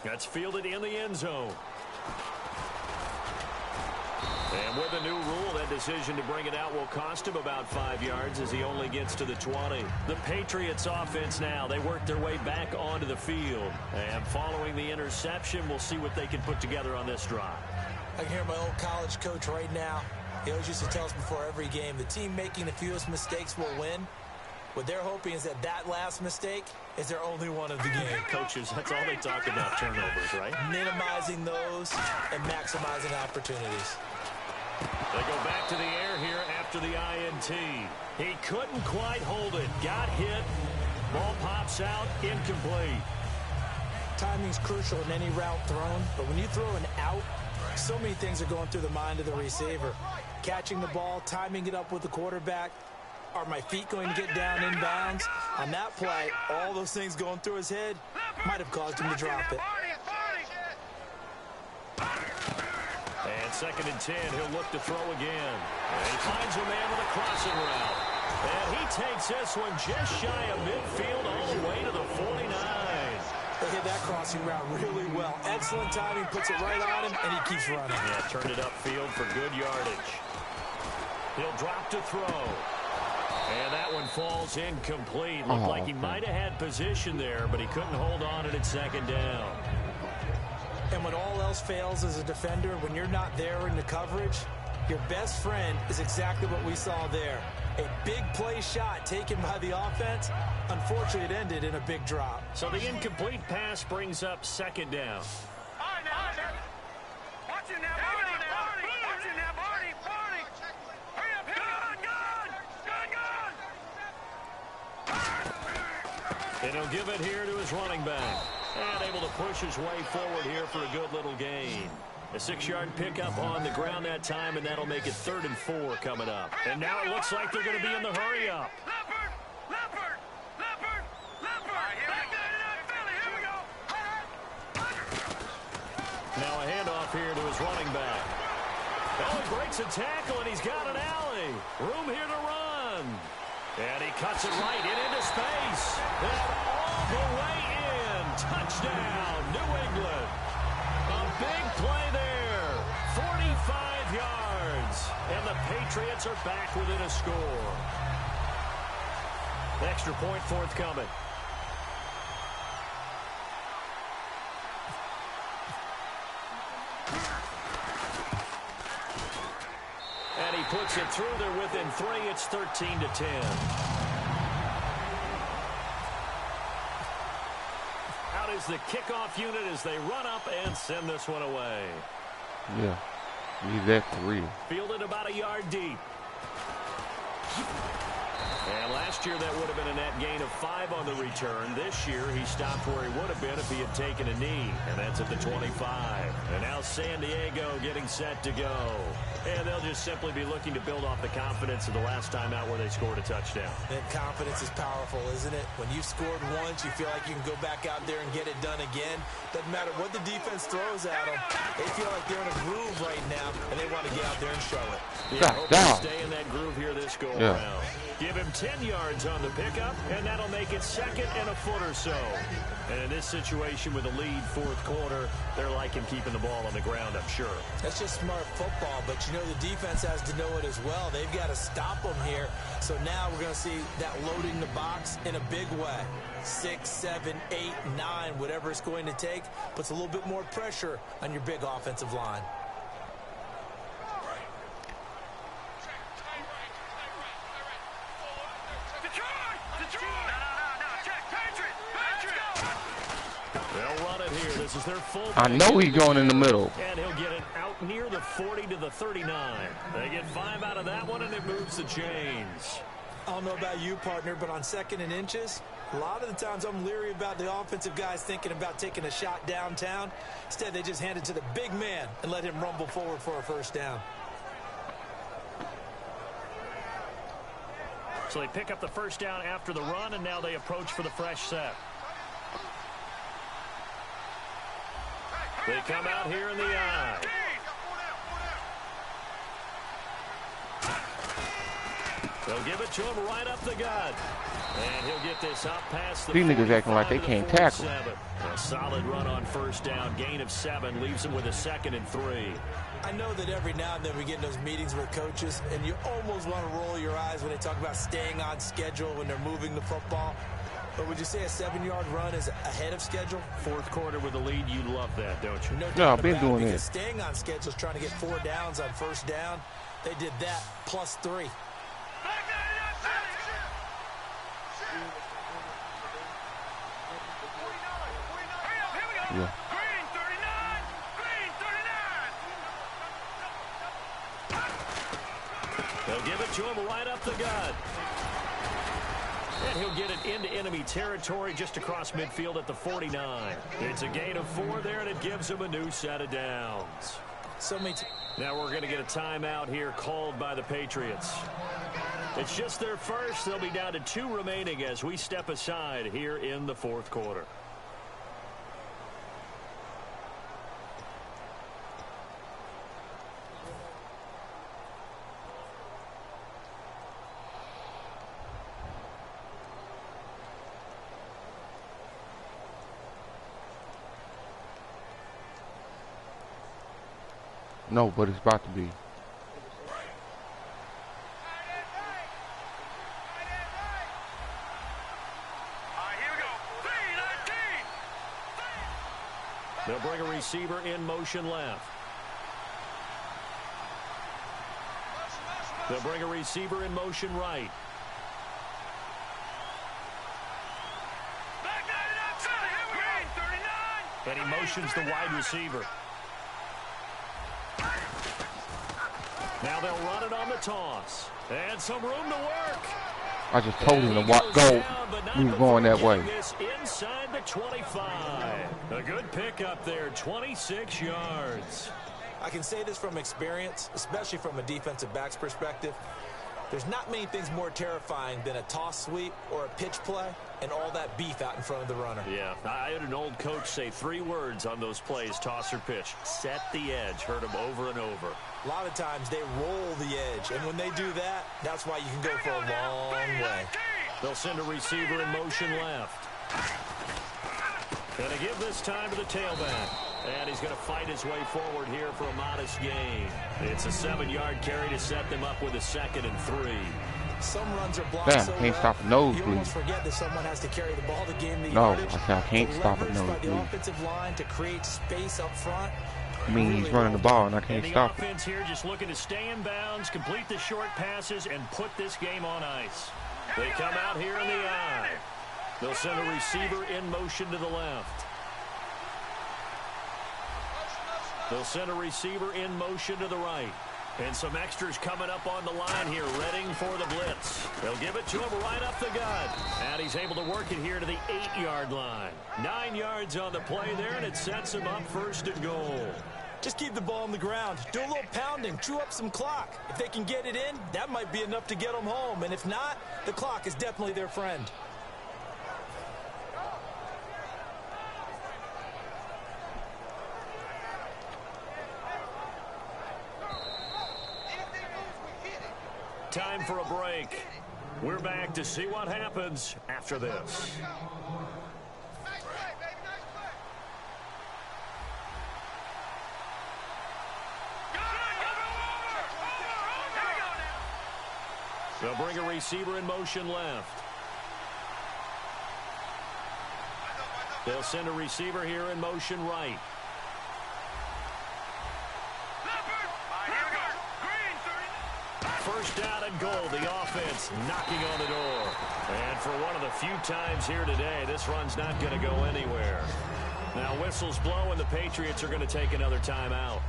C: That's fielded in the end zone. And with a new rule, that decision to bring it out will cost him about 5 yards as he only gets to the 20. The Patriots offense now, they work their way back onto the field. And following the interception, we'll see what they can put together on this drive.
D: I can hear my old college coach right now. He always used to tell us before every game, the team making the fewest mistakes will win. What they're hoping is that last mistake is their only one of the game.
C: Coaches, that's all they talk about, turnovers, right?
D: Minimizing those and maximizing opportunities.
C: They go back to the air here after the INT. He couldn't quite hold it. Got hit. Ball pops out. Incomplete.
D: Timing's crucial in any route thrown, but when you throw an out, so many things are going through the mind of the receiver. Catching the ball, timing it up with the quarterback. Are my feet going to get down inbounds? On that play, all those things going through his head might have caused him to drop it.
C: And 2nd and 10, he'll look to throw again. And he finds a man with a crossing route. And he takes this one just shy of midfield all the way to the 49.
D: They hit read that crossing route really well. Excellent timing, puts it right on him, and he keeps running.
C: Yeah, turned it upfield for good yardage. He'll drop to throw. And that one falls incomplete. Looked like he might have had position there, but he couldn't hold on at second down.
D: And when all else fails as a defender, when you're not there in the coverage, your best friend is exactly what we saw there. A big play shot taken by the offense. Unfortunately, it ended in a big drop.
C: So the incomplete pass brings up second down.
E: Watch it now, Barney. Watch it now, Barney. Hurry up, gun.
C: And he'll give it here to his running back. And able to push his way forward here for a good little gain. A 6-yard pickup on the ground that time, and that'll make it 3rd and 4 coming up. And now it looks like they're going to be in the hurry-up.
E: Leopard. Here we go.
C: Now a handoff here to his running back. Oh, he breaks a tackle, and he's got an alley. Room here to run. And he cuts it right into space. And all the way in. Touchdown, New England. A big play there. 45 yards. And the Patriots are back within a score. Extra point forthcoming. And he puts it through there within 3. It's 13-10. Out is the kickoff unit as they run up and send this one away.
A: Yeah, he's that for real.
C: Fielded about a yard deep. And last year that would have been a net gain of 5 on the return. This year he stopped where he would have been if he had taken a knee. And that's at the 25. And now San Diego getting set to go. And they'll just simply be looking to build off the confidence of the last time out where they scored a touchdown.
D: And confidence is powerful, isn't it? When you've scored once, you feel like you can go back out there and get it done again. Doesn't matter what the defense throws at them. They feel like they're in a groove right now, and they want to get out there and show it.
C: Yeah, hope they stay in that groove here this go around. Give him 10 yards on the pickup, and that'll make it 2nd and a foot or so. And in this situation with a lead 4th quarter, they're liking keeping the ball on the ground, I'm sure.
D: That's just smart football, but you know the defense has to know it as well. They've got to stop them here. So now we're going to see that loading the box in a big way. 6, 7, 8, 9, whatever it's going to take, puts a little bit more pressure on your big offensive line.
C: They'll run it here. This is their full.
A: I know he's going in the middle.
C: And he'll get it out near the 40 to the 39. They get 5 out of that one, and it moves the chains.
D: I don't know about you, partner, but on 2nd and inches, a lot of the times I'm leery about the offensive guys thinking about taking a shot downtown. Instead, they just hand it to the big man and let him rumble forward for a 1st down.
C: So they pick up the 1st down after the run, and now they approach for the fresh set. They come out here in the eye. They'll give it to him right up the gut. And he'll get this up past the
A: These niggas acting like they can't tackle.
C: A solid run on 1st down. Gain of 7 leaves him with a 2nd and 3.
D: I know that every now and then we get in those meetings with coaches, and you almost want to roll your eyes when they talk about staying on schedule when they're moving the football. But would you say a 7-yard run is ahead of schedule?
C: 4th quarter with a lead, you love that, don't you?
A: No, I've been doing it.
D: Staying on schedule is trying to get 4 downs on 1st down. They did that plus 3.
A: Yeah.
E: Green 39.
C: They'll give it to him right up the gut. And he'll get it into enemy territory just across midfield at the 49. It's a gain of 4 there, and it gives him a new set of downs. Now we're going to get a timeout here called by the Patriots. It's just their first. They'll be down to 2 remaining as we step aside here in the 4th quarter.
A: No, but it's about to be.
C: They'll bring a receiver in motion left. They'll bring a receiver in motion right. And he motions the wide receiver. Now they'll run it on the toss. And some room to work.
A: I just told him to go. He was going that way.
C: Inside the 25. A good pickup there, 26 yards.
D: I can say this from experience, especially from a defensive back's perspective. There's not many things more terrifying than a toss sweep or a pitch play and all that beef out in front of the runner.
C: Yeah, I had an old coach say 3 words on those plays, toss or pitch. Set the edge. Heard him over and over.
D: A lot of times they roll the edge, and when they do that, that's why you can go for a long way.
C: They'll send a receiver in motion left. Gonna give this time to the tailback. And he's going to fight his way forward here for a modest gain. It's a 7-yard carry to set them up with a 2nd and 3.
D: Some runs are blocked
A: Damn,
D: so
A: can't
D: well,
A: stop a nosebleed.
D: you almost forget that someone has to carry the ball to gain the
A: No,
D: yardage.
A: I said I can't stop a
D: Leverage by
A: nosebleed.
D: the offensive line to create space up front.
A: I mean, he's running the ball, and I can't stop it.
C: The offense here just looking to stay in bounds, complete the short passes, and put this game on ice. They come out here in the eye. They'll send a receiver in motion to the left. They'll send a receiver in motion to the right. And some extras coming up on the line here, readying for the blitz. They'll give it to him right up the gut. And he's able to work it here to the 8-yard line. 9 yards on the play there, and it sets him up 1st and goal.
D: Just keep the ball on the ground. Do a little pounding. Chew up some clock. If they can get it in, that might be enough to get them home. And if not, the clock is definitely their friend.
C: Time for a break. We're back to see what happens after this. They'll bring a receiver in motion left. They'll send a receiver here in motion right. First down and goal. The offense knocking on the door. And for one of the few times here today, this run's not going to go anywhere. Now whistles blow and the Patriots are going to take another timeout.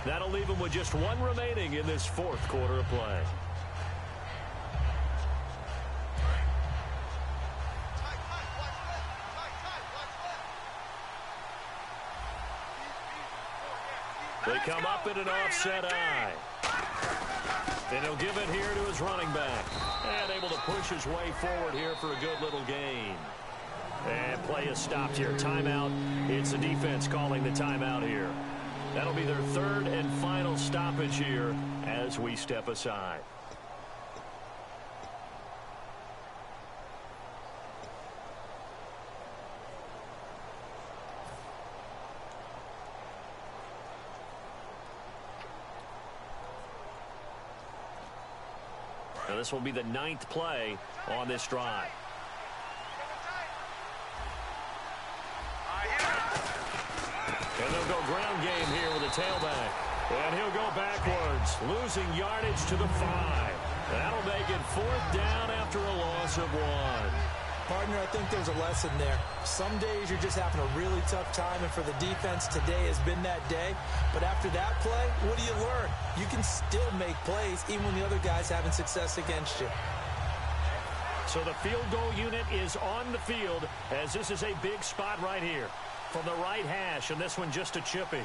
C: That'll leave them with just 1 remaining in this 4th quarter of play. They come up in an offset eye. And he'll give it here to his running back. And able to push his way forward here for a good little gain. And play is stopped here. Timeout. It's the defense calling the timeout here. That'll be their 3rd and final stoppage here as we step aside. Now this will be the 9th play on this drive. And they'll go ground game here with a tailback. And he'll go backwards, losing yardage to the 5. That'll make it 4th down after a loss of 1.
D: Partner, I think there's a lesson there. Some days you're just having a really tough time, and for the defense, today has been that day. But after that play, what do you learn? You can still make plays even when the other guy's having success against you.
C: So the field goal unit is on the field, as this is a big spot right here. From the right hash, and this one just a chippy.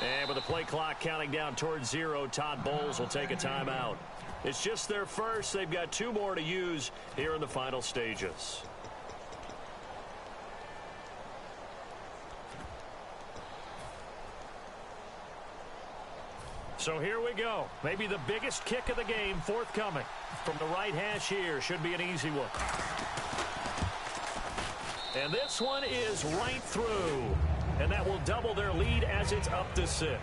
C: And with the play clock counting down towards 0, Todd Bowles will take a timeout. It's just their first. They've got 2 more to use here in the final stages. So here we go. Maybe the biggest kick of the game forthcoming. From the right hash here. Should be an easy one. And this one is right through. And that will double their lead as it's up to 6.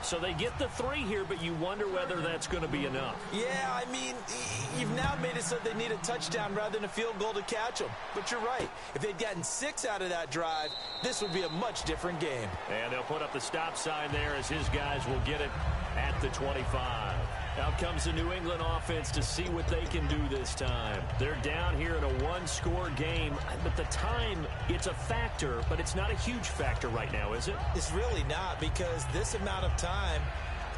C: So they get the 3 here, but you wonder whether that's going to be enough.
D: Yeah, I mean, you've now made it so they need a touchdown rather than a field goal to catch them. But you're right. If they'd gotten 6 out of that drive, this would be a much different game.
C: And they'll put up the stop sign there as his guys will get it at the 25. Out comes the New England offense to see what they can do this time. They're down here in a 1-score game, but the time, it's a factor, but it's not a huge factor right now, is it?
D: It's really not, because this amount of time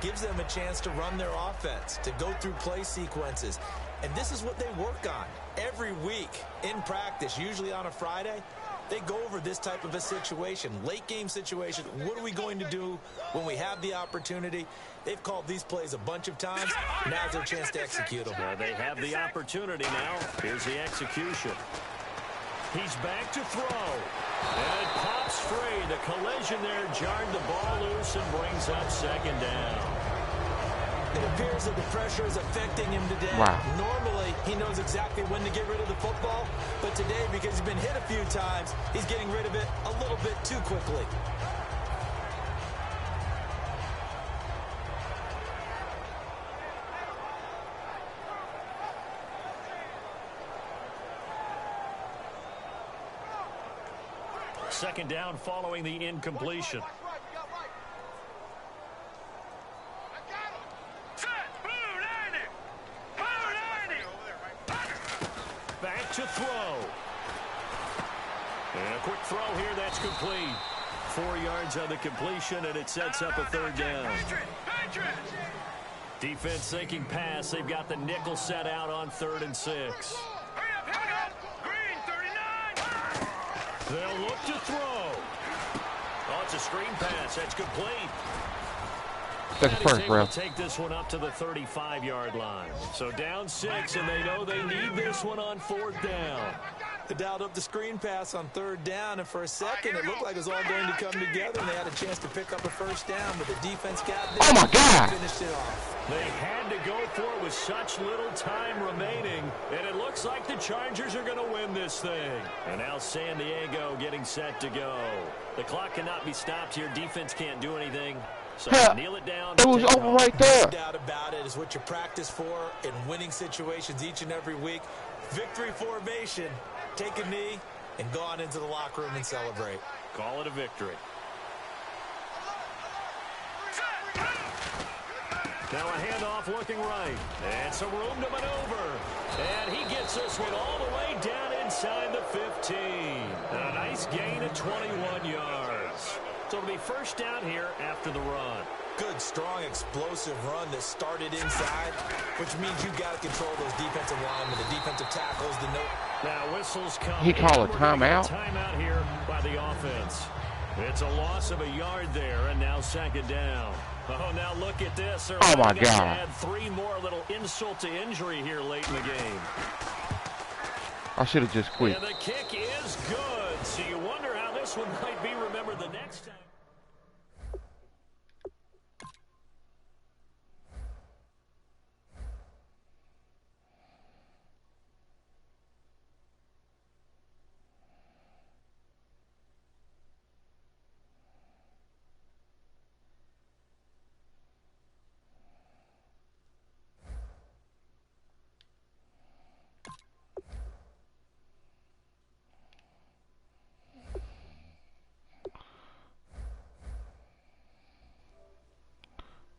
D: gives them a chance to run their offense, to go through play sequences. And this is what they work on every week in practice, usually on a Friday. They go over this type of a situation, late game situation. What are we going to do when we have the opportunity? They've called these plays a bunch of times. Now's their chance to execute them.
C: They have the opportunity now. Here's the execution. He's back to throw. And it pops free. The collision there jarred the ball loose and brings up 2nd down.
D: It appears that the pressure is affecting him today.
A: Wow.
D: Normally, he knows exactly when to get rid of the football. But today, because he's been hit a few times, he's getting rid of it a little bit too quickly.
C: Second down following the incompletion. Back to throw. And a quick throw here, that's complete. 4 yards on the completion, and it sets up a 3rd down. Defense thinking pass. They've got the nickel set out on 3rd and 6. They'll look to throw. Oh, it's a screen pass. That's complete.
A: That's first, bro.
C: Take this one up to the 35-yard line. So down 6, and they know they need this one on 4th down.
D: They dialed up the screen pass on 3rd down, and for a second it looked like it was all going to come together, and they had a chance to pick up a 1st down, but the defense got there.
A: Oh, my God.
D: Finished it off.
C: They had to go for it with such little time remaining, and it looks like the Chargers are going to win this thing. And now San Diego getting set to go. The clock cannot be stopped here. Defense can't do anything. So kneel it down.
A: It was over right there.
D: No doubt about it. Is what you practice for in winning situations each and every week. Victory formation. Take a knee and go on into the locker room and celebrate.
C: Call it a victory. Now a handoff looking right. And some room to maneuver. And he gets this one all the way down inside the 15. And a nice gain of 21 yards. So it'll be 1st down here after the run.
D: Good, strong, explosive run that started inside, which means you've got to control those defensive linemen, the defensive tackles, the no.
C: Now whistles come.
A: He called a timeout.
C: Timeout here by the offense. It's a loss of a yard there, and now 2nd down. Oh, now look at this.
A: Oh, my God.
C: Add 3 more, little insult to injury here late in the game.
A: I should have just quit.
C: And the kick is good. So you wonder how this one might be remembered the next time.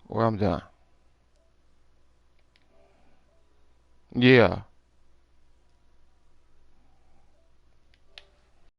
A: Well, I'm done. Yeah.